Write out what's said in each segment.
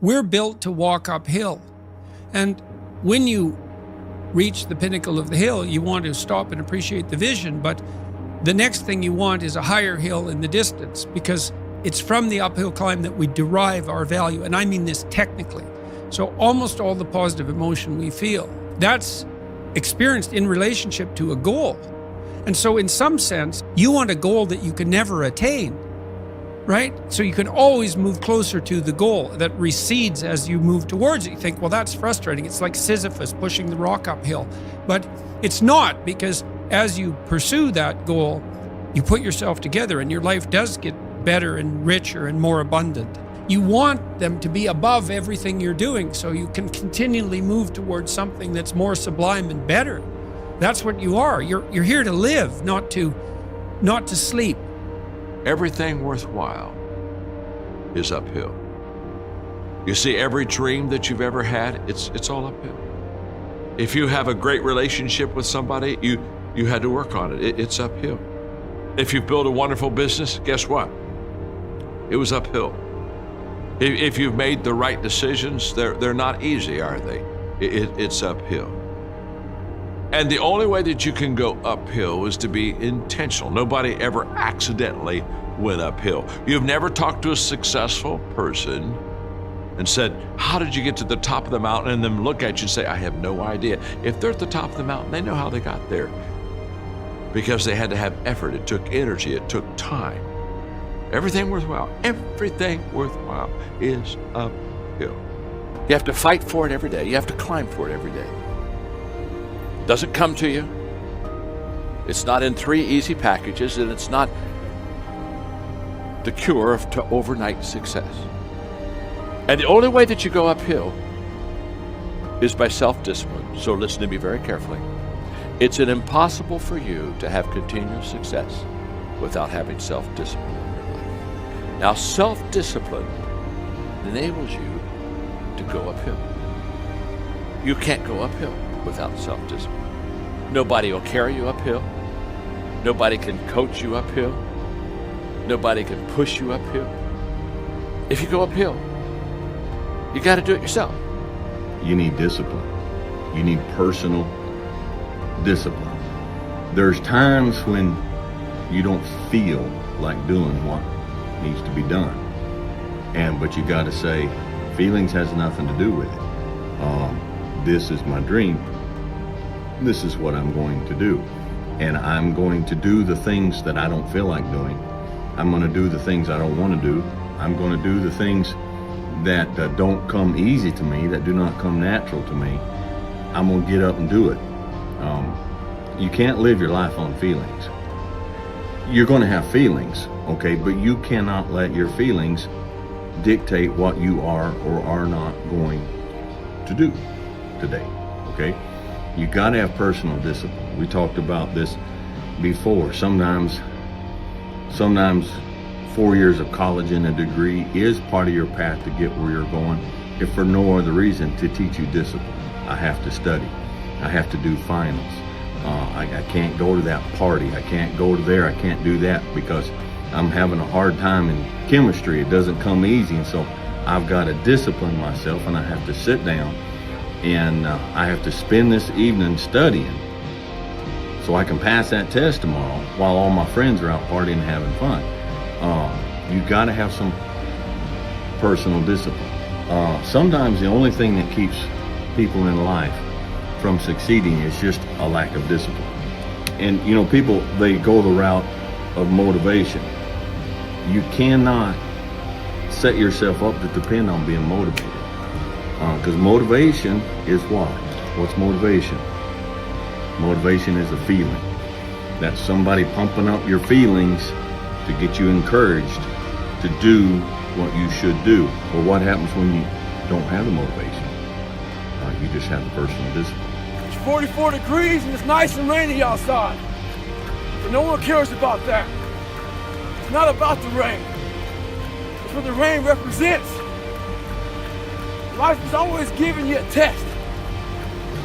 We're built to walk uphill. And when you reach the pinnacle of the hill, you want to stop and appreciate the vision. But the next thing you want is a higher hill in the distance, because it's from the uphill climb that we derive our value. And I mean this technically. So almost all the positive emotion we feel, that's experienced in relationship to a goal. And so in some sense, you want a goal that you can never attain, right? So you can always move closer to the goal that recedes as you move towards it. You think, well, that's frustrating. It's like Sisyphus pushing the rock uphill. But it's not, because as you pursue that goal, you put yourself together and your life does get better and richer and more abundant. You want them to be above everything you're doing so you can continually move towards something that's more sublime and better. That's what you are. You're here to live, not to sleep. Everything worthwhile is uphill. You see, every dream that you've ever had, it's all uphill. If you have a great relationship with somebody, you had to work on it. It's uphill. If you've built a wonderful business, guess what? It was uphill. If you've made the right decisions, they're not easy, are they? It's uphill. And the only way that you can go uphill is to be intentional. Nobody ever accidentally went uphill. You've never talked to a successful person and said, how did you get to the top of the mountain? And then look at you and say, I have no idea. If they're at the top of the mountain, they know how they got there. Because they had to have effort. It took energy. It took time. Everything worthwhile is uphill. You have to fight for it every day. You have to climb for it every day. It doesn't come to you. It's not in 3 easy packages, and it's not the cure to overnight success. And the only way that you go uphill is by self-discipline. So listen to me very carefully. It's impossible for you to have continuous success without having self-discipline in your life. Now, self-discipline enables you to go uphill. You can't go uphill without self-discipline. Nobody will carry you uphill. Nobody can coach you uphill. Nobody can push you uphill. If you go uphill, you got to do it yourself. You need discipline. You need personal discipline. There's times when you don't feel like doing what needs to be done. But you got to say, feelings has nothing to do with it. This is my dream. This is what I'm going to do. And I'm going to do the things that I don't feel like doing. I'm going to do the things I don't want to do. I'm going to do the things that don't come easy to me, that do not come natural to me. I'm going to get up and do it. You can't live your life on feelings. You're going to have feelings, okay, but you cannot let your feelings dictate what you are or are not going to do today, okay? You got to have personal discipline. We talked about this before. Sometimes 4 years of college and a degree is part of your path to get where you're going, if for no other reason to teach you discipline. I have to study. I have to do finals. I can't go to that party. I can't go to there. I can't do that because I'm having a hard time in chemistry. It doesn't come easy. And so I've got to discipline myself, and I have to sit down and I have to spend this evening studying so I can pass that test tomorrow while all my friends are out partying and having fun. You got to have some personal discipline. Sometimes the only thing that keeps people in life from succeeding is just a lack of discipline. And you know, people, they go the route of motivation. You cannot set yourself up to depend on being motivated. Because motivation is what? What's motivation? Motivation is a feeling. That's somebody pumping up your feelings to get you encouraged to do what you should do. Well, what happens when you don't have the motivation? You just have the personal discipline. It's 44 degrees and it's nice and rainy outside. But no one cares about that. It's not about the rain. It's what the rain represents. Life is always giving you a test.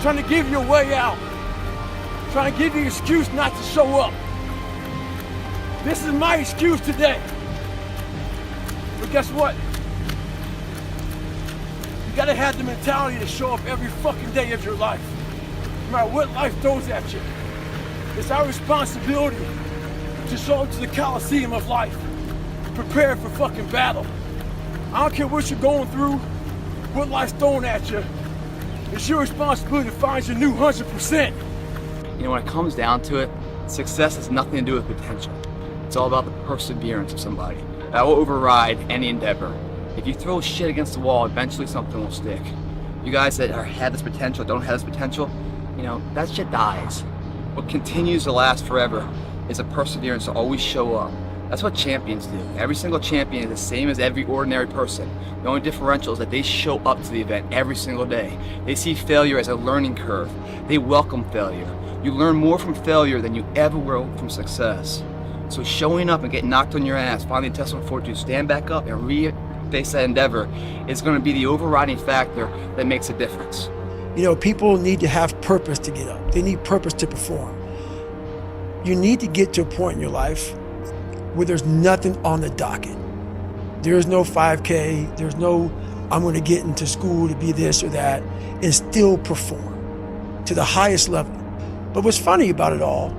Trying to give you a way out. Trying to give you an excuse not to show up. This is my excuse today. But guess what? You gotta have the mentality to show up every fucking day of your life. No matter what life throws at you. It's our responsibility to show up to the Coliseum of life, prepared for fucking battle. I don't care what you're going through, what life's throwing at you. It's your responsibility to find your new 100%. You know, when it comes down to it, success has nothing to do with potential. It's all about the perseverance of somebody. That will override any endeavor. If you throw shit against the wall, eventually something will stick. You guys that have this potential, don't have this potential, you know, that shit dies. What continues to last forever is a perseverance to always show up. That's what champions do. Every single champion is the same as every ordinary person. The only differential is that they show up to the event every single day. They see failure as a learning curve. They welcome failure. You learn more from failure than you ever will from success. So showing up and getting knocked on your ass, finding the intestinal fortitude, stand back up and face that endeavor is going to be the overriding factor that makes a difference. You know, people need to have purpose to get up. They need purpose to perform. You need to get to a point in your life where there's nothing on the docket. There's no 5K, there's no, I'm gonna get into school to be this or that, and still perform to the highest level. But what's funny about it all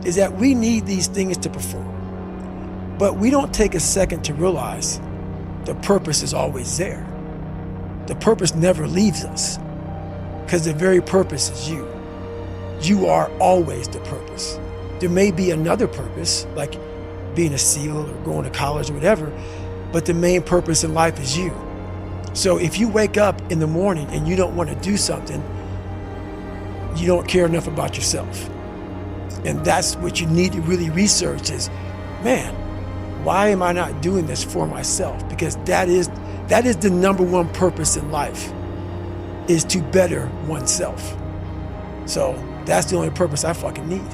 is that we need these things to perform. But we don't take a second to realize the purpose is always there. The purpose never leaves us, because the very purpose is you. You are always the purpose. There may be another purpose, like being a SEAL or going to college or whatever, but the main purpose in life is you. So if you wake up in the morning and you don't want to do something, you don't care enough about yourself. And that's what you need to really research is, man, why am I not doing this for myself? Because that is the number one purpose in life, is to better oneself. So that's the only purpose I fucking need.